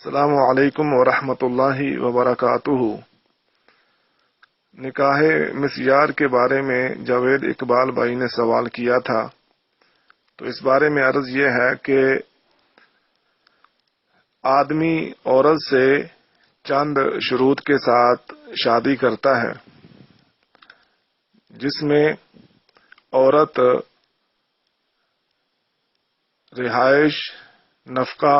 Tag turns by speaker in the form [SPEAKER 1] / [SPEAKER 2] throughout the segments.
[SPEAKER 1] السلام علیکم ورحمۃ اللہ وبرکاتہ۔ نکاح مسیار کے بارے میں جاوید اقبال بھائی نے سوال کیا تھا، تو اس بارے میں عرض یہ ہے کہ آدمی عورت سے چند شروط کے ساتھ شادی کرتا ہے، جس میں عورت رہائش، نفقہ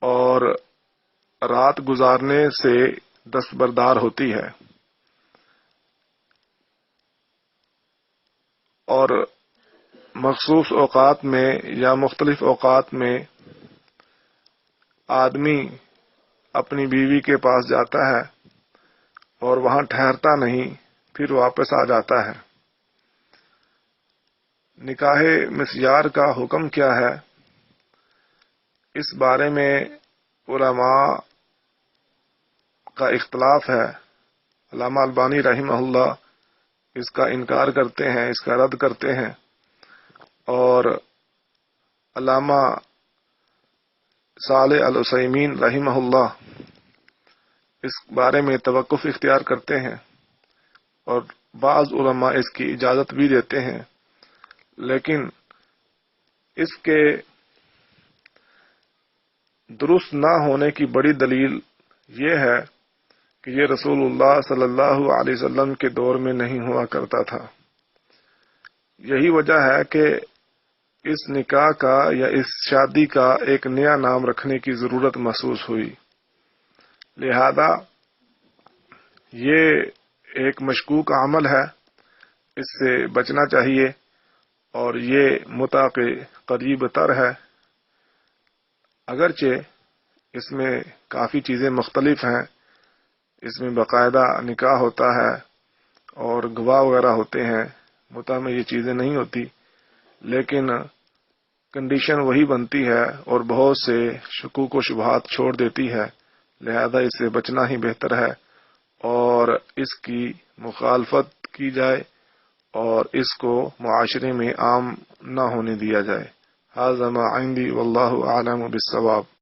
[SPEAKER 1] اور رات گزارنے سے دستبردار ہوتی ہے، اور مخصوص اوقات میں یا مختلف اوقات میں آدمی اپنی بیوی کے پاس جاتا ہے اور وہاں ٹھہرتا نہیں، پھر واپس آ جاتا ہے۔ نکاح مسیار کا حکم کیا ہے، اس بارے میں علماء کا اختلاف ہے۔ علامہ البانی رحمہ اللہ اس کا انکار کرتے ہیں، اس کا رد کرتے ہیں، اور علامہ صالح العثیمین رحمہ اللہ اس بارے میں توقف اختیار کرتے ہیں، اور بعض علماء اس کی اجازت بھی دیتے ہیں، لیکن اس کے درست نہ ہونے کی بڑی دلیل یہ ہے کہ یہ رسول اللہ صلی اللہ علیہ وسلم کے دور میں نہیں ہوا کرتا تھا۔ یہی وجہ ہے کہ اس نکاح کا یا اس شادی کا ایک نیا نام رکھنے کی ضرورت محسوس ہوئی، لہذا یہ ایک مشکوک عمل ہے، اس سے بچنا چاہیے، اور یہ متع کے قریب تر ہے، اگرچہ اس میں کافی چیزیں مختلف ہیں۔ اس میں باقاعدہ نکاح ہوتا ہے اور گواہ وغیرہ ہوتے ہیں، متع میں یہ چیزیں نہیں ہوتی، لیکن کنڈیشن وہی بنتی ہے اور بہت سے شکوک و شبہات چھوڑ دیتی ہے، لہذا اس سے بچنا ہی بہتر ہے، اور اس کی مخالفت کی جائے اور اس کو معاشرے میں عام نہ ہونے دیا جائے۔ ھذا ما عندی واللہ اعلم بالصواب۔